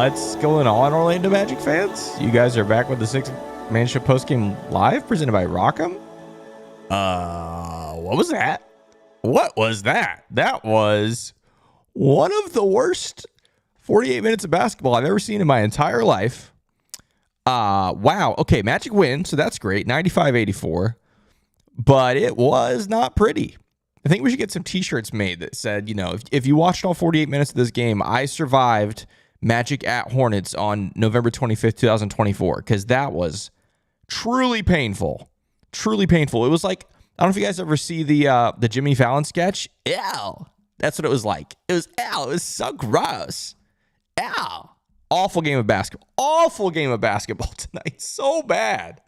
What's going on, Orlando Magic fans? You guys are back with the Six Man Show Postgame Live presented by Rockham. What was that? What was that? That was one of the worst 48 minutes of basketball I've ever seen in my entire life. Wow. Okay, Magic win, so that's great. 95-84. But it was not pretty. I think we should get some t-shirts made that said, you know, if you watched all 48 minutes of this game, I survived Magic at Hornets on November 25th, 2024, because that was truly painful. Truly painful. It was like, I don't know if you guys ever see the Jimmy Fallon sketch. Ew. That's what it was like. It was, ew. It was so gross. Ew. Awful game of basketball. Awful game of basketball tonight. So bad.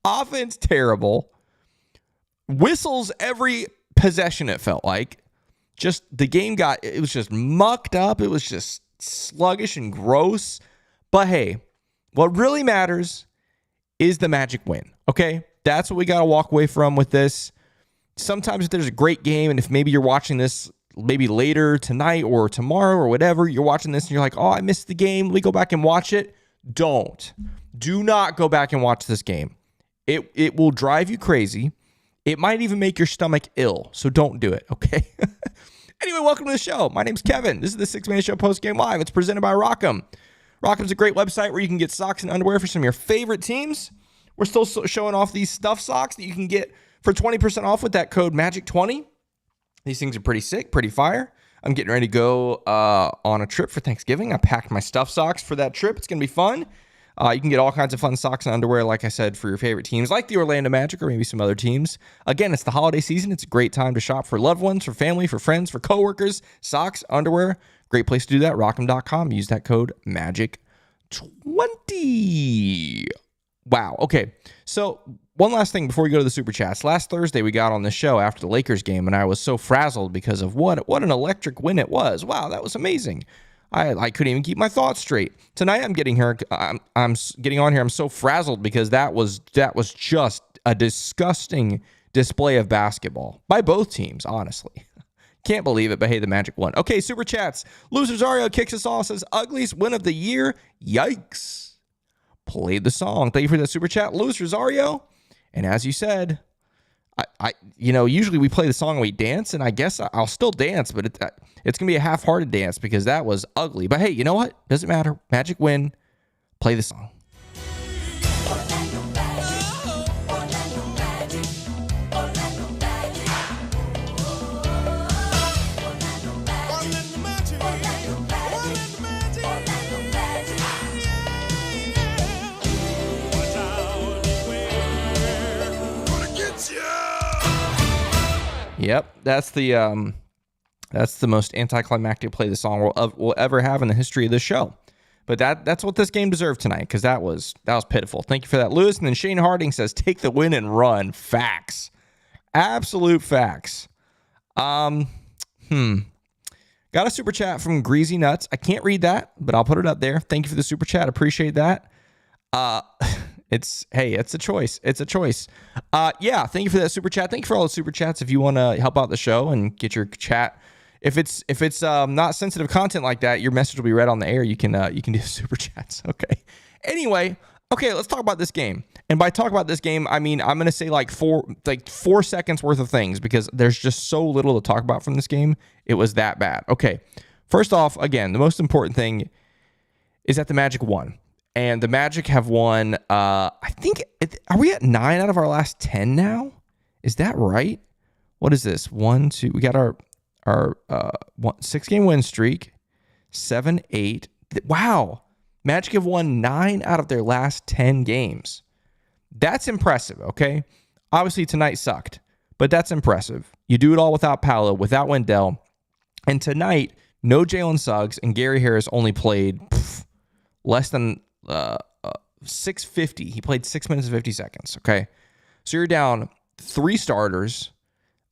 Offense terrible. Whistles every possession, it felt like. Just the game it was just mucked up. It was just sluggish and gross. But hey, what really matters is the Magic win. Okay? That's what we got to walk away from with this. Sometimes if there's a great game, and if maybe you're watching this maybe later tonight or tomorrow or whatever, you're watching this and you're like, oh, I missed the game. Let me go back and watch it. Do not go back and watch this game. It will drive you crazy. It might even make your stomach ill, so don't do it, okay? Anyway, welcome to the show. My name's Kevin. This is the Six Man Show Postgame Live. It's presented by Rockham. Rockham's a great website where you can get socks and underwear for some of your favorite teams. We're still showing off these stuffed socks that you can get for 20% off with that code MAGIC20. These things are pretty sick, pretty fire. I'm getting ready to go on a trip for Thanksgiving. I packed my stuffed socks for that trip. It's going to be fun. You can get all kinds of fun socks and underwear, like I said, for your favorite teams, like the Orlando Magic or maybe some other teams. Again, it's the holiday season. It's a great time to shop for loved ones, for family, for friends, for coworkers. Socks, underwear, great place to do that. Rockham.com. Use that code MAGIC20. Wow. Okay. So one last thing before we go to the Super Chats. Last Thursday, we got on the show after the Lakers game, and I was so frazzled because of what an electric win it was. Wow, that was amazing. I couldn't even keep my thoughts straight. Tonight I'm getting here. I'm getting on here. I'm so frazzled because that was just a disgusting display of basketball by both teams. Honestly, can't believe it. But hey, the Magic won. Okay, Super Chats. Luz Rosario kicks us off. Says ugliest win of the year. Yikes. Played the song. Thank you for that Super Chat, Luz Rosario. And as you said, usually we play the song and we dance, and I guess I'll still dance, but it's going to be a half-hearted dance because that was ugly. But hey, you know what? Doesn't matter. Magic win. Play the song. Yep, that's the most anticlimactic play the song we'll ever have in the history of this show. But that's what this game deserved tonight, because that was pitiful. Thank you for that, Lewis. And then Shane Harding says, "Take the win and run." Facts, absolute facts. Got a super chat from Greasy Nuts. I can't read that, but I'll put it up there. Thank you for the super chat. Appreciate that. It's a choice. It's a choice. Yeah, thank you for that super chat. Thank you for all the super chats. If you want to help out the show and get your chat, if it's not sensitive content like that, your message will be read on the air. You can do super chats. Okay. Anyway, okay, let's talk about this game. And by talk about this game, I mean I'm gonna say like 4 seconds worth of things because there's just so little to talk about from this game. It was that bad. Okay. First off, again, the most important thing is that the Magic won. And the Magic have won, I think, are we at 9 out of our last 10 now? Is that right? What is this? 1, 2, we got our 6-game win streak, 7, 8. Wow. Magic have won 9 out of their last 10 games. That's impressive, okay? Obviously, tonight sucked, but that's impressive. You do it all without Paolo, without Wendell. And tonight, no Jalen Suggs, and Gary Harris only played less than 6:50. He played 6 minutes and 50 seconds. Okay. So you're down 3 starters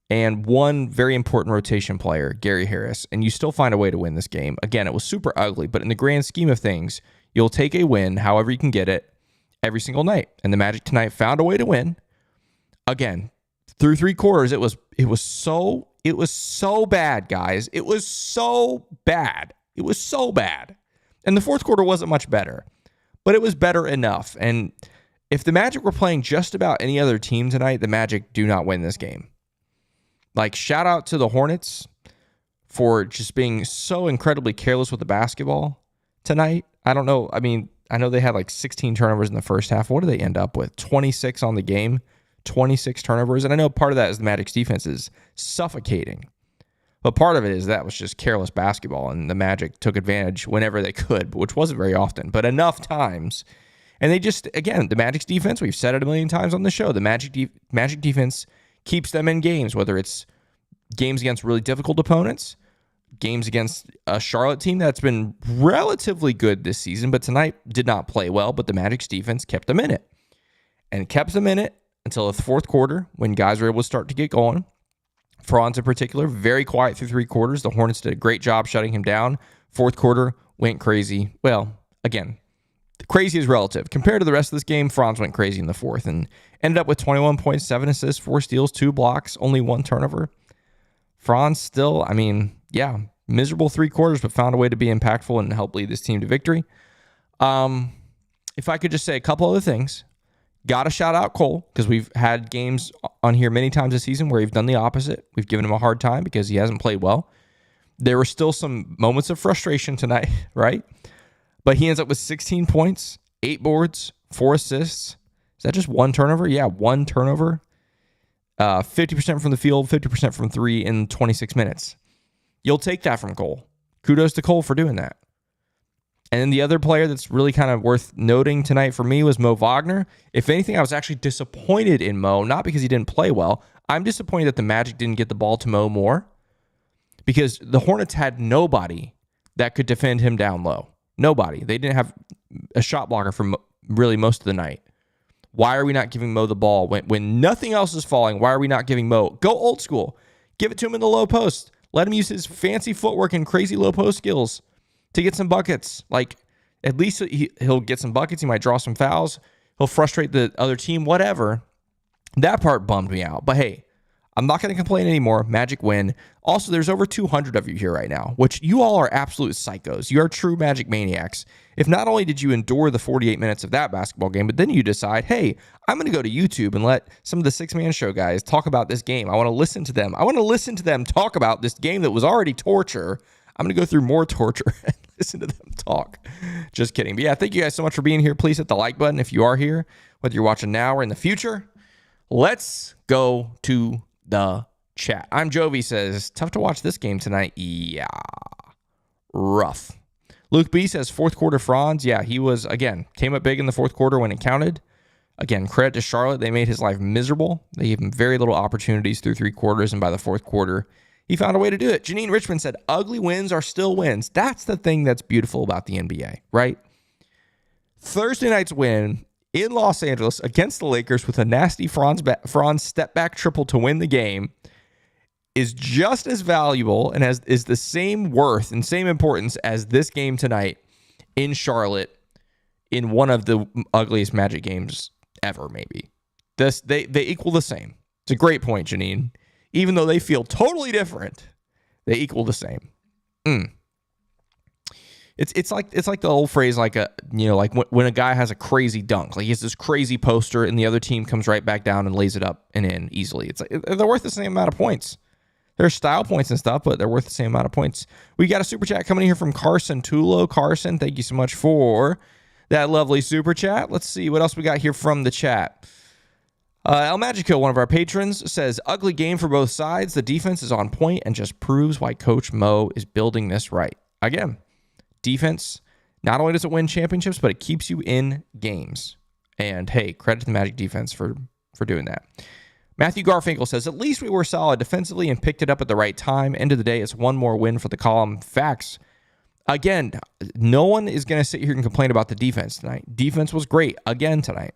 and 1 very important rotation player, Gary Harris, and you still find a way to win this game. Again, it was super ugly, but in the grand scheme of things, you'll take a win however you can get it every single night. And the Magic tonight found a way to win. Again, through 3 quarters, it was so bad, guys. It was so bad. And the fourth quarter wasn't much better, but it was better enough. And if the Magic were playing just about any other team tonight, the Magic do not win this game. Like, shout out to the Hornets for just being so incredibly careless with the basketball tonight. I don't know. I mean, I know they had like 16 turnovers in the first half. What do they end up with? 26 on the game, 26 turnovers. And I know part of that is the Magic's defense is suffocating. But part of it is that was just careless basketball, and the Magic took advantage whenever they could, which wasn't very often, but enough times. And they just, again, the Magic's defense, we've said it a million times on the show, the Magic defense keeps them in games, whether it's games against really difficult opponents, games against a Charlotte team that's been relatively good this season, but tonight did not play well, but the Magic's defense kept them in it. And kept them in it until the fourth quarter when guys were able to start to get going. Franz in particular, very quiet through three quarters. The Hornets did a great job shutting him down. Fourth quarter, went crazy. Well, again, crazy is relative. Compared to the rest of this game, Franz went crazy in the fourth and ended up with 21 points, 7 assists, 4 steals, 2 blocks, only 1 turnover. Franz still, I mean, yeah, miserable three quarters, but found a way to be impactful and help lead this team to victory. If I could just say a couple other things. Got to shout out Cole, because we've had games on here many times this season where we've done the opposite. We've given him a hard time because he hasn't played well. There were still some moments of frustration tonight, right? But he ends up with 16 points, 8 boards, 4 assists. Is that just 1 turnover? Yeah, 1 turnover. 50% from the field, 50% from 3 in 26 minutes. You'll take that from Cole. Kudos to Cole for doing that. And then the other player that's really kind of worth noting tonight for me was Mo Wagner. If anything, I was actually disappointed in Mo, not because he didn't play well. I'm disappointed that the Magic didn't get the ball to Mo more because the Hornets had nobody that could defend him down low. Nobody. They didn't have a shot blocker for really most of the night. Why are we not giving Mo the ball when nothing else is falling? Why are we not giving Mo? Go old school. Give it to him in the low post. Let him use his fancy footwork and crazy low post skills to get some buckets. Like, at least he'll get some buckets. He might draw some fouls. He'll frustrate the other team, whatever. That part bummed me out. But hey, I'm not going to complain anymore. Magic win. Also, there's over 200 of you here right now, which you all are absolute psychos. You are true Magic maniacs. If not only did you endure the 48 minutes of that basketball game, but then you decide, hey, I'm going to go to YouTube and let some of the six-man show guys talk about this game. I want to listen to them. I want to listen to them talk about this game that was already torture. I'm going to go through more torture and listen to them talk. Just kidding. But yeah, thank you guys so much for being here. Please hit the like button if you are here, whether you're watching now or in the future. Let's go to the chat. I'm Jovi says, tough to watch this game tonight. Yeah, rough. Luke B says, fourth quarter Franz. Yeah, he was, again, came up big in the fourth quarter when it counted. Again, credit to Charlotte. They made his life miserable. They gave him very little opportunities through three quarters, and by the fourth quarter, he found a way to do it. Janine Richmond said, ugly wins are still wins. That's the thing that's beautiful about the NBA, right? Thursday night's win in Los Angeles against the Lakers with a nasty Franz step back triple to win the game is just as valuable and is the same worth and same importance as this game tonight in Charlotte in one of the ugliest Magic games ever, maybe. They equal the same. It's a great point, Janine. Even though they feel totally different, they equal the same. It's like the old phrase, like when a guy has a crazy dunk, like he has this crazy poster, and the other team comes right back down and lays it up and in easily. It's like they're worth the same amount of points. They're style points and stuff, but they're worth the same amount of points. We got a super chat coming in here from Carson Tulo. Carson, thank you so much for that lovely super chat. Let's see what else we got here from the chat. El Magico, one of our patrons, says, ugly game for both sides. The defense is on point and just proves why Coach Mo is building this right. Again, defense, not only does it win championships, but it keeps you in games. And hey, credit to the Magic defense for doing that. Matthew Garfinkel says, at least we were solid defensively and picked it up at the right time. End of the day, it's one more win for the column. Facts. Again, no one is going to sit here and complain about the defense tonight. Defense was great again tonight.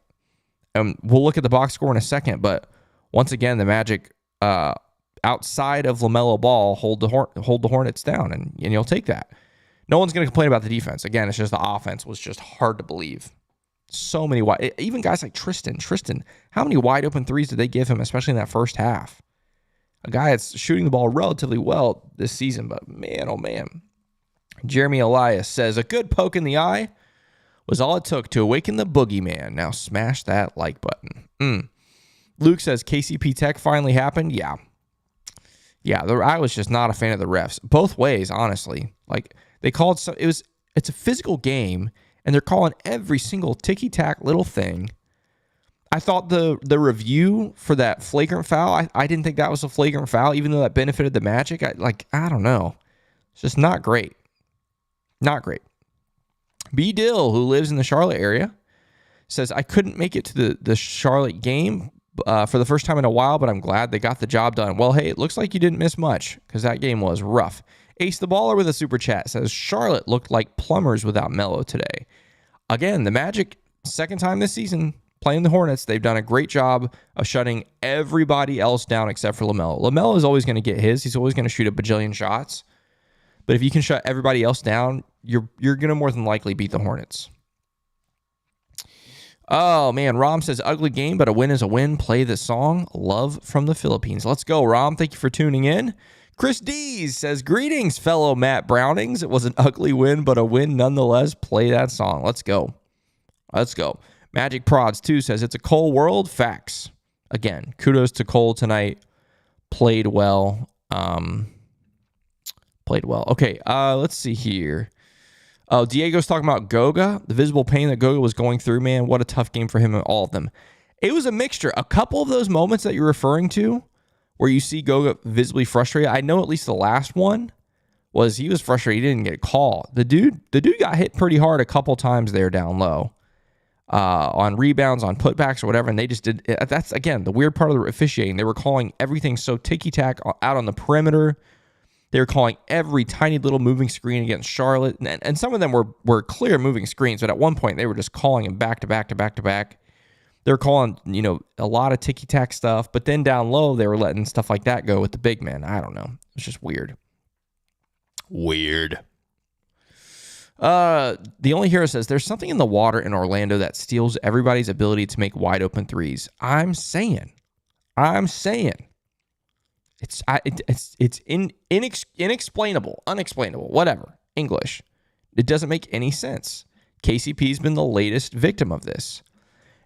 We'll look at the box score in a second, but once again, the Magic, outside of LaMelo Ball, hold the Hornets down, and you'll take that. No one's going to complain about the defense. Again, it's just the offense was just hard to believe. So many wide, even guys like Tristan, how many wide open threes did they give him, especially in that first half? A guy that's shooting the ball relatively well this season, but man, oh man. Jeremy Elias says, a good poke in the eye was all it took to awaken the boogeyman. Now smash that like button. Luke says, KCP Tech finally happened. Yeah. I was just not a fan of the refs. Both ways, honestly. Like, they called it's a physical game, and they're calling every single ticky-tack little thing. I thought the review for that flagrant foul, I didn't think that was a flagrant foul, even though that benefited the Magic. I don't know. It's just not great. Not great. B. Dill, who lives in the Charlotte area, says, I couldn't make it to the Charlotte game for the first time in a while, but I'm glad they got the job done. Well, hey, it looks like you didn't miss much because that game was rough. Ace the Baller with a super chat says, Charlotte looked like plumbers without Melo today. Again, the Magic, second time this season, playing the Hornets, they've done a great job of shutting everybody else down except for LaMelo. LaMelo is always going to get his. He's always going to shoot a bajillion shots. But if you can shut everybody else down, you're going to more than likely beat the Hornets. Oh, man. Rom says, ugly game, but a win is a win. Play the song. Love from the Philippines. Let's go, Rom. Thank you for tuning in. Chris Dees says, greetings, fellow Matt Brownings. It was an ugly win, but a win nonetheless. Play that song. Let's go. Magic Prods 2 says, it's a Cole world. Facts. Again, kudos to Cole tonight. Played well. Okay, let's see here. Oh, Diego's talking about Goga. The visible pain that Goga was going through, man. What a tough game for him and all of them. It was a mixture. A couple of those moments that you're referring to where you see Goga visibly frustrated. I know at least the last one was he was frustrated. He didn't get a call. The dude got hit pretty hard a couple times there down low on rebounds, on putbacks or whatever, and they just did. That's, again, the weird part of the officiating. They were calling everything so ticky-tack out on the perimeter. They were calling every tiny little moving screen against Charlotte. And some of them were clear moving screens, but at one point they were just calling them back to back to back to back. They were calling, a lot of ticky-tack stuff. But then down low, they were letting stuff like that go with the big men. I don't know. It's just weird. The Only Hero says, there's something in the water in Orlando that steals everybody's ability to make wide open threes. I'm saying. It's inexplainable, unexplainable, whatever. English. It doesn't make any sense. KCP's been the latest victim of this.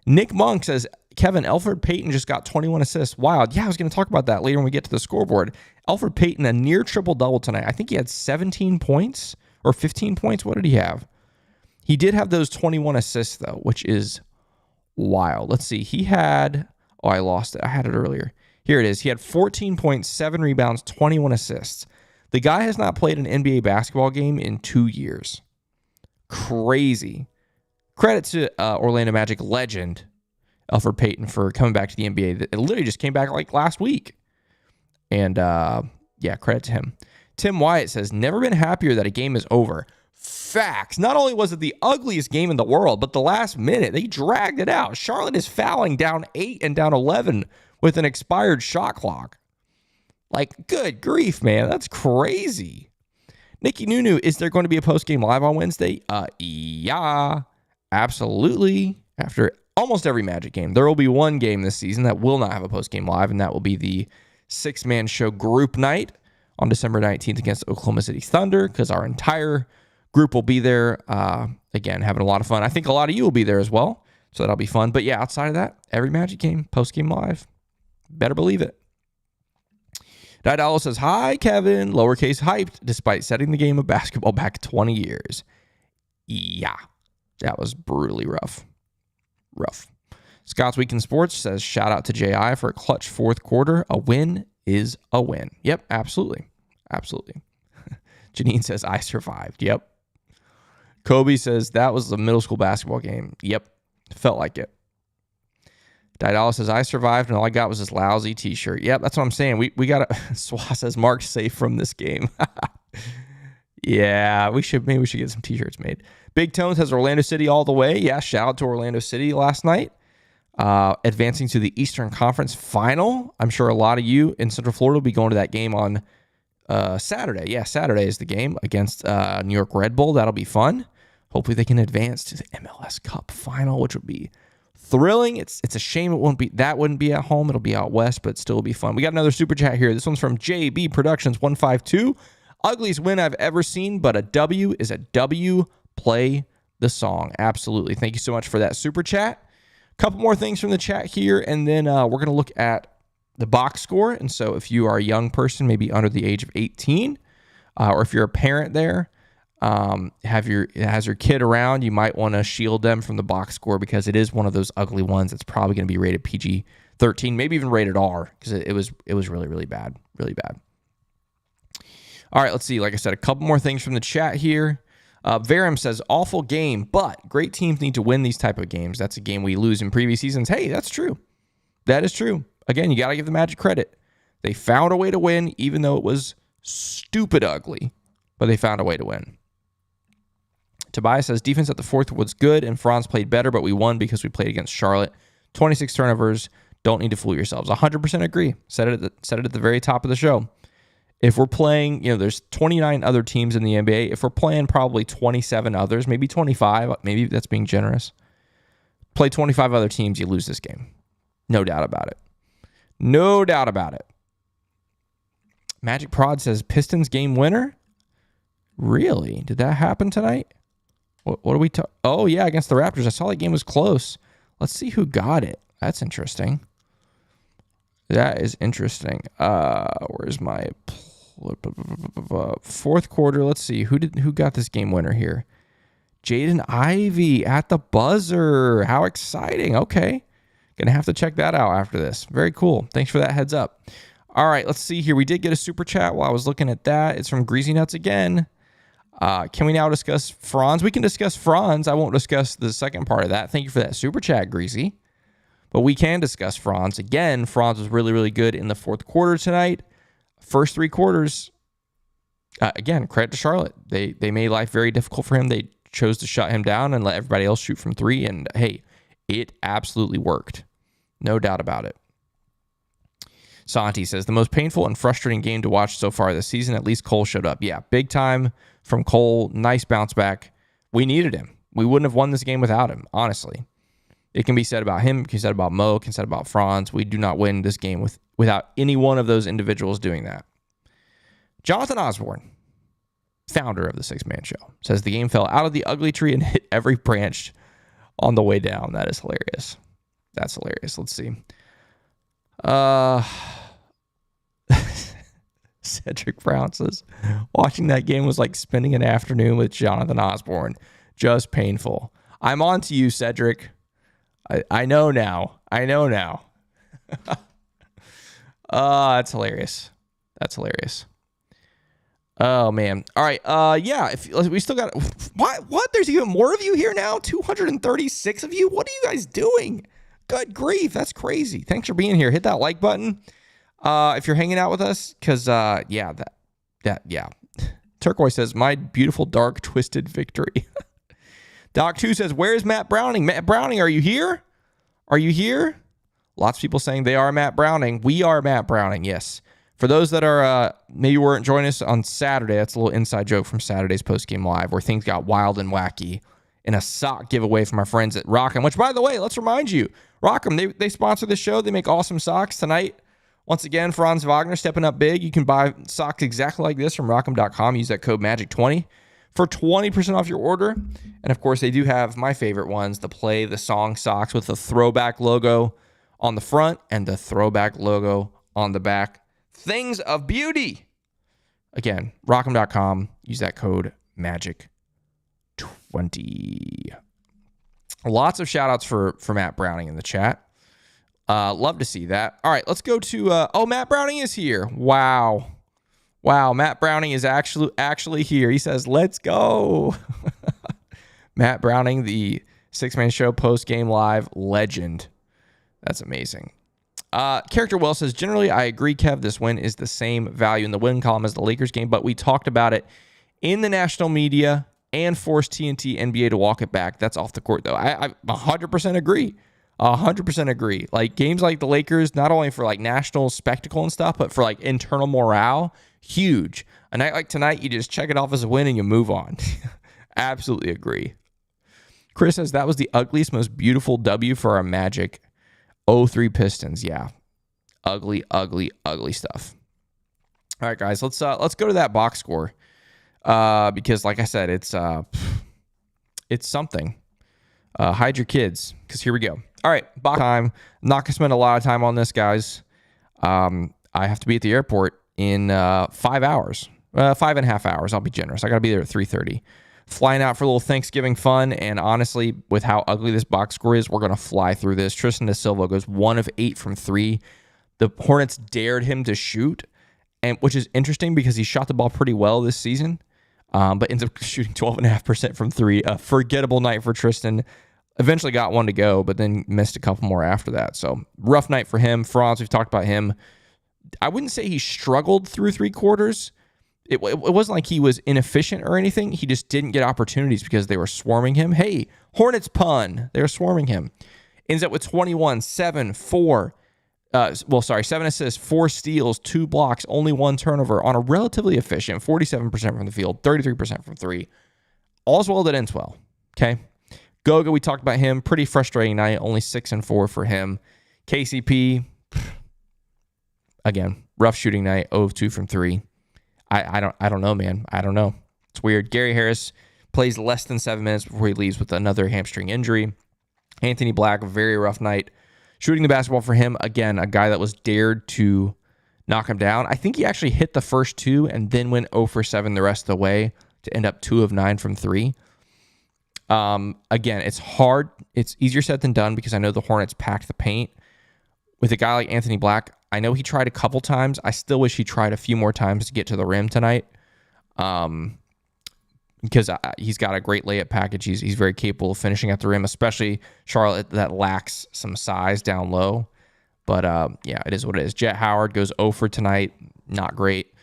Nick Monk says, Kevin, Elfrid Payton just got 21 assists. Wild. Yeah, I was going to talk about that later when we get to the scoreboard. Elfrid Payton, a near triple-double tonight. I think he had 17 points or 15 points. What did he have? He did have those 21 assists, though, which is wild. Let's see. He had... Oh, I lost it. I had it earlier. Here it is. He had 14 points, 7 rebounds, 21 assists. The guy has not played an NBA basketball game in 2 years. Crazy. Credit to Orlando Magic legend Elfrid Payton for coming back to the NBA. It literally just came back like last week. And credit to him. Tim Wyatt says, never been happier that a game is over. Facts. Not only was it the ugliest game in the world, but the last minute, they dragged it out. Charlotte is fouling down 8 and down 11 with an expired shot clock. Like, good grief, man. That's crazy. Nikki Nunu, is there going to be a post-game live on Wednesday? Yeah, absolutely. After almost every Magic game, there will be one game this season that will not have a post-game live, and that will be the 6-man show group night on December 19th against Oklahoma City Thunder, because our entire group will be there, again, having a lot of fun. I think a lot of you will be there as well, so that'll be fun. But yeah, outside of that, every Magic game, post-game live. Better believe it. Didalo says, hi, Kevin. Lowercase hyped, despite setting the game of basketball back 20 years. Yeah, that was brutally rough. Scott's Week in Sports says, shout out to J.I. for a clutch fourth quarter. A win is a win. Yep, absolutely. Janine says, I survived. Yep. Kobe says, that was the middle school basketball game. Yep, felt like it. Didala says, I survived, and all I got was this lousy t-shirt. Yep, that's what I'm saying. We got to... Swa says, Mark safe from this game. Yeah, maybe we should get some t-shirts made. Big Tone says, Orlando City all the way. Yeah, shout out to Orlando City last night. Advancing to the Eastern Conference Final. I'm sure a lot of you in Central Florida will be going to that game on Saturday. Yeah, Saturday is the game against New York Red Bull. That'll be fun. Hopefully they can advance to the MLS Cup Final, which would be thrilling. It's a shame it wouldn't be at home. It'll be out west, but still will be fun. We got another super chat here. This one's from JB Productions 152. Ugliest win I've ever seen, but a W is a W. Play the song. Absolutely. Thank you so much for that super chat. Couple more things from the chat here, and then we're going to look at the box score. And so if you are a young person, maybe under the age of 18, or if you're a parent there, has your kid around, you might want to shield them from the box score because it is one of those ugly ones that's probably going to be rated PG-13, maybe even rated R, because it was really, really bad. Really bad. All right, let's see. Like I said, a couple more things from the chat here. Varum says, awful game, but great teams need to win these type of games. That's a game we lose in previous seasons. Hey, that's true. That is true. Again, you got to give the Magic credit. They found a way to win, even though it was stupid ugly, but they found a way to win. Tobias says, defense at the fourth was good, and Franz played better, but we won because we played against Charlotte. 26 turnovers. Don't need to fool yourselves. 100% agree. Said it at the very top of the show. If we're playing, there's 29 other teams in the NBA. If we're playing probably 27 others, maybe 25, maybe that's being generous. Play 25 other teams, you lose this game. No doubt about it. No doubt about it. Magic Prod says, Pistons game winner? Really? Did that happen tonight? What are we talking? Oh, yeah, against the Raptors. I saw that game was close. Let's see who got it. That's interesting. That is interesting. Where's my fourth quarter? Let's see who got this game winner here. Jaden Ivey at the buzzer. How exciting! Okay, gonna have to check that out after this. Very cool. Thanks for that heads up. All right, let's see here. We did get a super chat while I was looking at that. It's from Greasy Nuts again. Can we now discuss Franz? We can discuss Franz. I won't discuss the second part of that. Thank you for that super chat, Greasy. But we can discuss Franz. Again, Franz was really, really good in the fourth quarter tonight. First three quarters, again, credit to Charlotte. They made life very difficult for him. They chose to shut him down and let everybody else shoot from three. And, hey, it absolutely worked. No doubt about it. Santi says, the most painful and frustrating game to watch so far this season, at least Cole showed up. Yeah, big time from Cole. Nice bounce back. We needed him. We wouldn't have won this game without him, honestly. It can be said about him, it can be said about Mo, it can be said about Franz. We do not win this game without any one of those individuals doing that. Jonathan Osborne, founder of the Six Man Show, says the game fell out of the ugly tree and hit every branch on the way down. That is hilarious. That's hilarious. Let's see. Cedric Brown says, watching that game was like spending an afternoon with Jonathan Osborne. Just painful. I'm on to you, Cedric. I know now. That's hilarious. That's hilarious. Oh, man. All right. Yeah, if we still got... What? There's even more of you here now? 236 of you? What are you guys doing? Good grief. That's crazy. Thanks for being here. Hit that like button if you're hanging out with us, because, yeah. Turquoise says, my beautiful, dark, twisted victory. Doc 2 says, where's Matt Browning? Matt Browning, are you here? Are you here? Lots of people saying they are Matt Browning. We are Matt Browning, yes. For those that are maybe weren't joining us on Saturday, that's a little inside joke from Saturday's Postgame Live where things got wild and wacky in a sock giveaway from our friends at Rock'em, which, by the way, let's remind you, Rock'em, they sponsor this show. They make awesome socks tonight. Once again, Franz Wagner stepping up big. You can buy socks exactly like this from Rock'em.com. Use that code MAGIC20 for 20% off your order. And, of course, they do have my favorite ones, the Play the Song socks with the throwback logo on the front and the throwback logo on the back. Things of beauty. Again, Rock'em.com. Use that code MAGIC20. Lots of shout-outs for Matt Browning in the chat. Love to see that. All right, let's go to... Matt Browning is here. Wow, Matt Browning is actually here. He says, let's go. Matt Browning, the Six-Man Show post-game live legend. That's amazing. Character Well says, generally, I agree, Kev. This win is the same value in the win column as the Lakers game, but we talked about it in the national media and forced TNT NBA to walk it back. That's off the court, though. I 100% agree. 100% agree. Like, games like the Lakers, not only for, like, national spectacle and stuff, but for, like, internal morale, huge. A night like tonight, you just check it off as a win and you move on. Absolutely agree. Chris says, that was the ugliest, most beautiful W for our Magic 03 Pistons. Yeah. Ugly, ugly, ugly stuff. All right, guys, let's go to that box score because, like I said, it's something. Hide your kids because here we go. All right, box time. I'm not gonna spend a lot of time on this, guys. I have to be at the airport in 5 hours, 5.5 hours. I'll be generous. I gotta be there at 3:30. Flying out for a little Thanksgiving fun, and honestly, with how ugly this box score is, we're gonna fly through this. Tristan Da Silva goes 1 of 8 from 3. The Hornets dared him to shoot, and which is interesting because he shot the ball pretty well this season, but ends up shooting 12.5% from 3. A forgettable night for Tristan. Eventually got one to go, but then missed a couple more after that. So rough night for him. Franz, we've talked about him. I wouldn't say he struggled through 3 quarters. It wasn't like he was inefficient or anything. He just didn't get opportunities because they were swarming him. Hey, Hornets pun. They were swarming him. Ends up with 21, 7, 4. 7 assists, 4 steals, 2 blocks, only 1 turnover on a relatively efficient 47% from the field, 33% from 3. All's well that ends well. Okay. Goga, we talked about him. Pretty frustrating night. Only 6 and 4 for him. KCP, again, rough shooting night. 0 of 2 from 3. I don't know, man. I don't know. It's weird. Gary Harris plays less than 7 minutes before he leaves with another hamstring injury. Anthony Black, very rough night. Shooting the basketball for him, again, a guy that was dared to knock him down. I think he actually hit the first 2 and then went 0 for 7 the rest of the way to end up 2 of 9 from 3. Again, it's hard. It's easier said than done because I know the Hornets packed the paint. With a guy like Anthony Black, I know he tried a couple times. I still wish he tried a few more times to get to the rim tonight. Because he's got a great layup package. He's very capable of finishing at the rim, especially Charlotte that lacks some size down low. But yeah, it is what it is. Jet Howard goes 0 for tonight. Not great.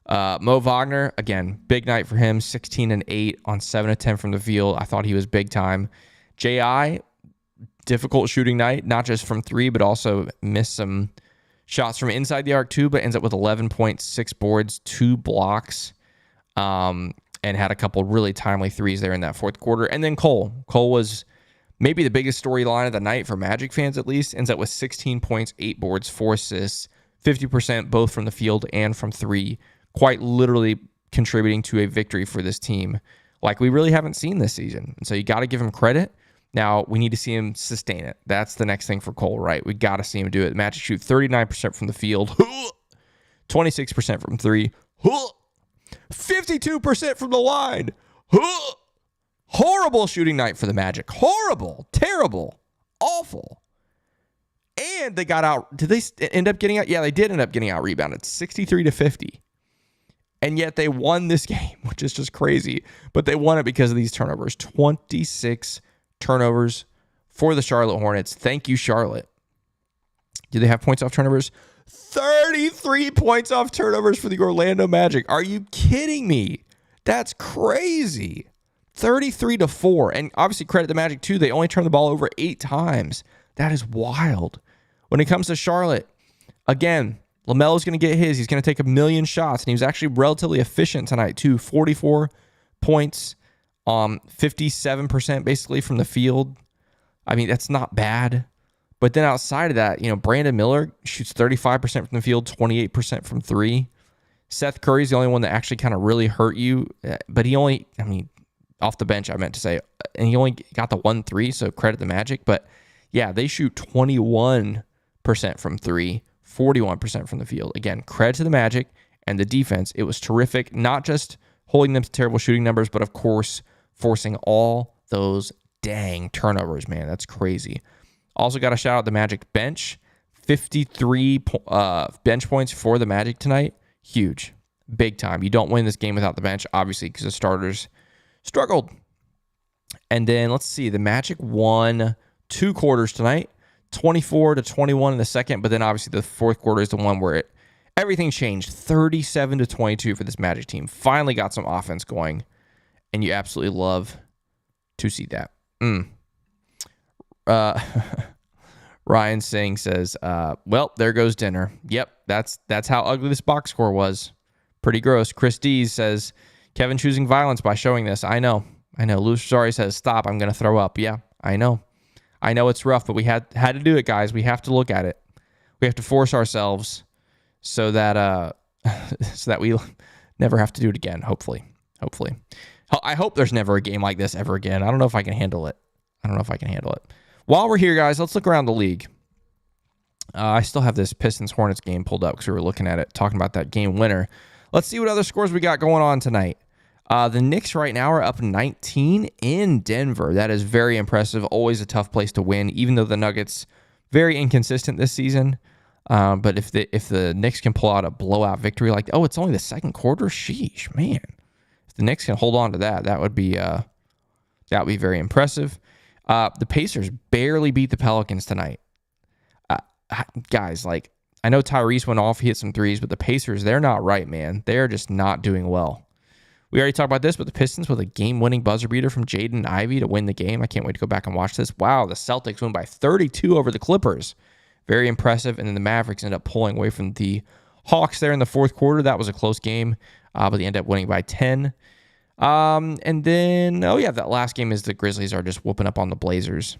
Mo Wagner, again, big night for him. 16 and 8 on 7 of 10 from the field. I thought he was big time. J.I., difficult shooting night, not just from 3, but also missed some shots from inside the arc too, but ends up with 11 points, 6 boards, 2 blocks. And had a couple really timely threes there in that fourth quarter. And then Cole. Cole was maybe the biggest storyline of the night for Magic fans, at least. Ends up with 16 points, 8 boards, 4 assists, 50% both from the field and from 3. Quite literally contributing to a victory for this team like we really haven't seen this season. And so you got to give him credit. Now, we need to see him sustain it. That's the next thing for Cole, right? We got to see him do it. Magic shoot 39% from the field, 26% from 3, 52% from the line. Horrible shooting night for the Magic. Horrible. Terrible. Awful. And they got out. Did they end up getting out? Yeah, they did end up getting out rebounded 63-50. And yet they won this game, which is just crazy. But they won it because of these turnovers. 26 turnovers for the Charlotte Hornets. Thank you, Charlotte. Do they have points off turnovers? 33 points off turnovers for the Orlando Magic. Are you kidding me? That's crazy. 33-4. And obviously credit the Magic too. They only turned the ball over 8 times. That is wild. When it comes to Charlotte, again, LaMelo's going to get his. He's going to take 1,000,000 shots. And he was actually relatively efficient tonight too. 44 points, 57% basically from the field. I mean, that's not bad. But then outside of that, Brandon Miller shoots 35% from the field, 28% from 3. Seth Curry's the only one that actually kind of really hurt you. But off the bench, I meant to say. And he only got the 1 3, so credit the Magic. But yeah, they shoot 21% from 3, 41% from the field. Again, credit to the Magic and the defense. It was terrific, not just holding them to terrible shooting numbers, but of course, forcing all those dang turnovers, man. That's crazy. Also got to shout out the Magic bench. 53 bench points for the Magic tonight. Huge. Big time. You don't win this game without the bench, obviously, because the starters struggled. And then, let's see. The Magic won 2 quarters tonight. 24-21 in the second, but then obviously the fourth quarter is the one where everything changed. 37-22 for this Magic team. Finally got some offense going, and you absolutely love to see that. Ryan Singh says, well, there goes dinner. Yep, that's how ugly this box score was. Pretty gross. Chris D says, Kevin choosing violence by showing this. I know. Louis Rosario says, stop, I'm going to throw up. Yeah, I know it's rough, but we had to do it, guys. We have to look at it. We have to force ourselves so that so that we never have to do it again, hopefully. I hope there's never a game like this ever again. I don't know if I can handle it. While we're here, guys, let's look around the league. I still have this Pistons-Hornets game pulled up because we were looking at it, talking about that game winner. Let's see what other scores we got going on tonight. The Knicks right now are up 19 in Denver. That is very impressive. Always a tough place to win, even though the Nuggets very inconsistent this season. But if the Knicks can pull out a blowout victory like, it's only the second quarter, sheesh, man. If the Knicks can hold on to that, that would be very impressive. The Pacers barely beat the Pelicans tonight. Guys, I know Tyrese went off, he hit some threes, but the Pacers, they're not right, man. They're just not doing well. We already talked about this, but the Pistons with a game-winning buzzer beater from Jaden Ivey to win the game. I can't wait to go back and watch this. Wow, the Celtics win by 32 over the Clippers. Very impressive. And then the Mavericks ended up pulling away from the Hawks there in the fourth quarter. That was a close game, but they ended up winning by 10. And then, that last game is the Grizzlies are just whooping up on the Blazers.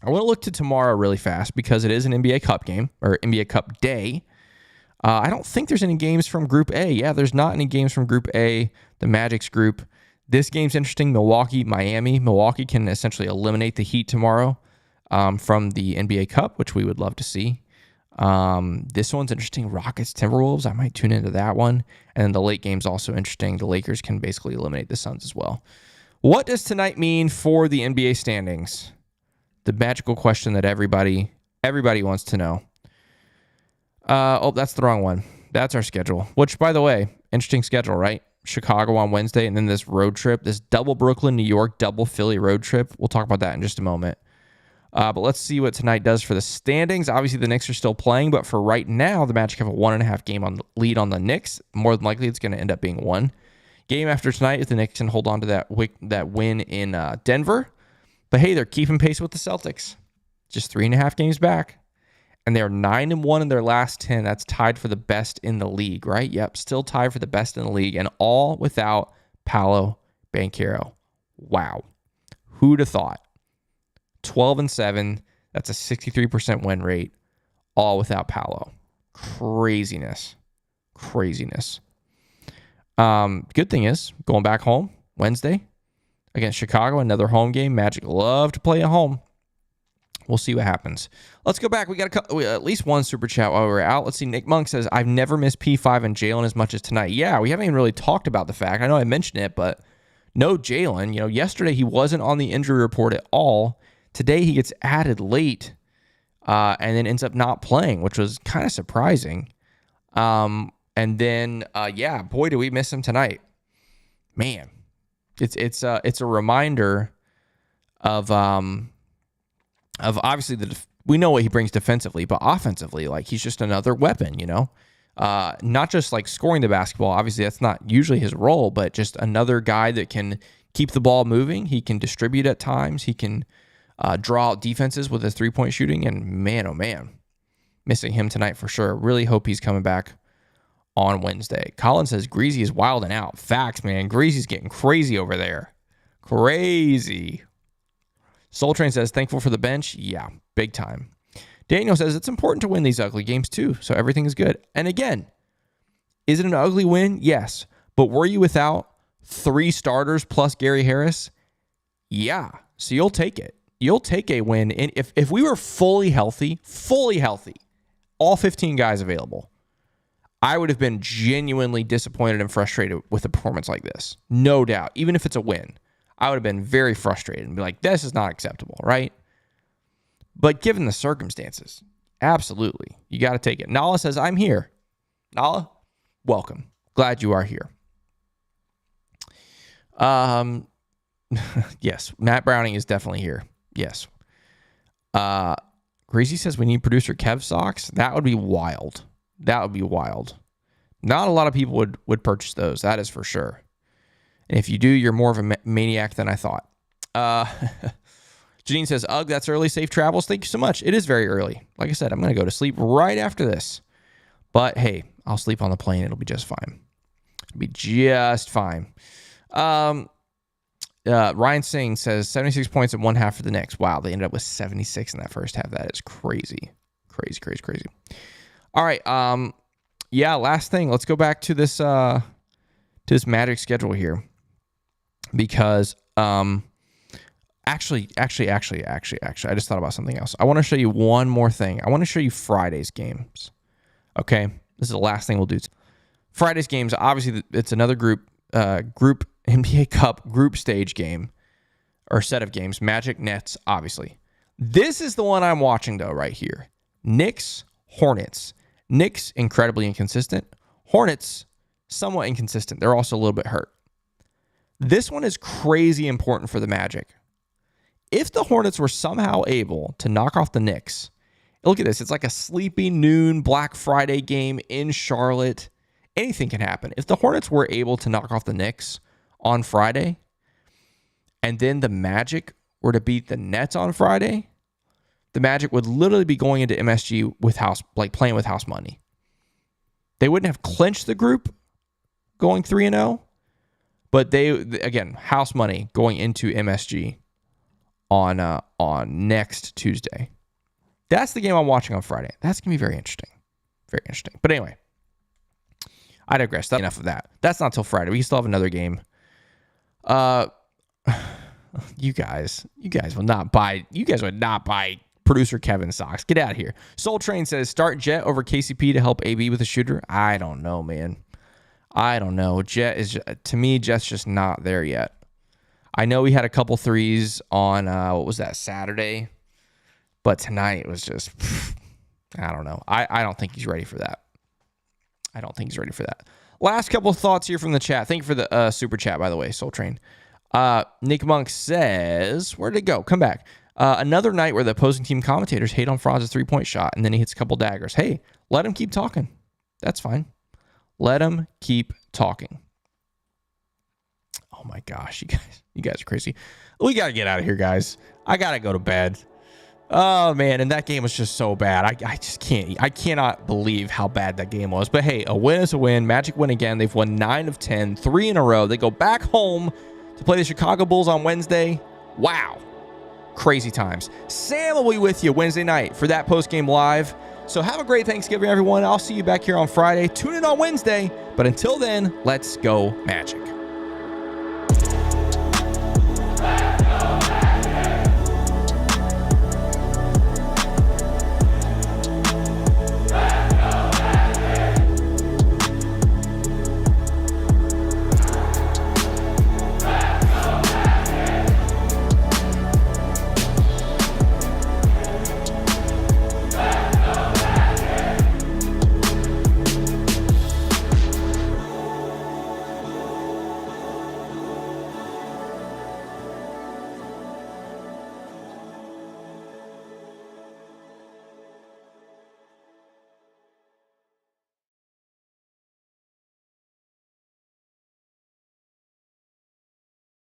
I want to look to tomorrow really fast because it is an NBA Cup game, or NBA Cup day. I don't think there's any games from Group A. Yeah, there's not any games from Group A, the Magic's group. This game's interesting. Milwaukee, Miami. Milwaukee can essentially eliminate the Heat tomorrow from the NBA Cup, which we would love to see. This one's interesting. Rockets, Timberwolves. I might tune into that one. And then the late game's also interesting. The Lakers can basically eliminate the Suns as well. What does tonight mean for the NBA standings? The magical question that everybody wants to know. That's the wrong one. That's our schedule, which, by the way, interesting schedule, right? Chicago on Wednesday, and then this road trip, this double Brooklyn, New York, double Philly road trip. We'll talk about that in just a moment. But let's see what tonight does for the standings. Obviously, the Knicks are still playing, but for right now, the Magic have a 1.5 game lead on the Knicks. More than likely, it's going to end up being one. Game after tonight, if the Knicks can hold on to that win in Denver. But hey, they're keeping pace with the Celtics. Just 3.5 games back. And they're 9-1 in their last 10. That's tied for the best in the league, right? Yep, still tied for the best in the league, and all without Paolo Banchero. Wow. Who'd have thought? 12-7. That's a 63% win rate, all without Paolo. Craziness. Good thing is, going back home Wednesday against Chicago, another home game. Magic love to play at home. We'll see what happens. Let's go back. We got at least one super chat while we're out. Let's see. Nick Monk says, I've never missed P5 and Jalen as much as tonight. Yeah, we haven't even really talked about the fact. I know I mentioned it, but no Jalen. Yesterday he wasn't on the injury report at all. Today he gets added late and then ends up not playing, which was kind of surprising. And then, boy, do we miss him tonight. Man, it's a reminder of obviously we know what he brings defensively, but offensively, he's just another weapon, not just scoring the basketball. Obviously that's not usually his role, but just another guy that can keep the ball moving. He can distribute at times. He can draw out defenses with his 3-point shooting, and man, oh man, missing him tonight for sure. Really hope he's coming back on Wednesday. Colin says Greasy is wilding out. Facts, man. Greasy's getting crazy over there. Crazy. Soul Train says, thankful for the bench. Yeah, big time. Daniel says, it's important to win these ugly games too, so everything is good. And again, is it an ugly win? Yes. But were you without 3 starters plus Gary Harris? Yeah. So you'll take it. You'll take a win. And if we were fully healthy, all 15 guys available, I would have been genuinely disappointed and frustrated with a performance like this. No doubt. Even if it's a win, I would have been very frustrated and be like, this is not acceptable, right? But given the circumstances, absolutely. You got to take it. Nala says, I'm here. Nala, welcome. Glad you are here. Yes, Matt Browning is definitely here. Yes. Greasy says we need producer Kev socks. That would be wild. Not a lot of people would purchase those. That is for sure. And if you do, you're more of a maniac than I thought. Janine says, ugh, that's early. Safe travels. Thank you so much. It is very early. Like I said, I'm going to go to sleep right after this. But hey, I'll sleep on the plane. It'll be just fine. Ryan Singh says 76 points in one half for the Knicks. Wow, they ended up with 76 in that first half. That is crazy. Crazy. All right. Yeah, last thing. Let's go back to this Magic schedule here. Because actually, I just thought about something else. I want to show you one more thing. I want to show you Friday's games. Okay? This is the last thing we'll do. Friday's games, obviously it's another group NBA Cup group stage game or set of games. Magic, Nets, obviously. This is the one I'm watching though right here. Knicks, Hornets. Knicks, incredibly inconsistent. Hornets, somewhat inconsistent. They're also a little bit hurt. This one is crazy important for the Magic. If the Hornets were somehow able to knock off the Knicks, look at this. It's like a sleepy noon Black Friday game in Charlotte. Anything can happen. If the Hornets were able to knock off the Knicks on Friday, and then the Magic were to beat the Nets on Friday, the Magic would literally be going into MSG with playing with house money. They wouldn't have clinched the group going 3-0, but they, again, house money going into MSG on next Tuesday. That's the game I'm watching on Friday. That's going to be very interesting. Very interesting. But anyway, I digress. That's enough of that. That's not till Friday. We still have another game. You guys would not buy producer Kevin socks. Get out of here. Soul Train says start Jet over KCP to help AB with a shooter. I don't know, man. I don't know. Jet's just not there yet. I know he had a couple threes on what was that, Saturday? But tonight it was just I don't know. I don't think he's ready for that. Last couple of thoughts here from the chat. Thank you for the super chat, by the way, Soul Train. Nick Monk says, where did it go? Come back. Another night where the opposing team commentators hate on Franz's three-point shot, and then he hits a couple daggers. Hey, let him keep talking. That's fine. Let him keep talking. Oh my gosh, you guys are crazy. We got to get out of here, guys. I got to go to bed. Oh, man, and that game was just so bad. I just can't. I cannot believe how bad that game was. But, hey, a win is a win. Magic win again. They've won 9 of 10, 3 in a row. They go back home to play the Chicago Bulls on Wednesday. Wow. Crazy times. Sam will be with you Wednesday night for that post-game live. So have a great Thanksgiving, everyone. I'll see you back here on Friday. Tune in on Wednesday. But until then, let's go Magic.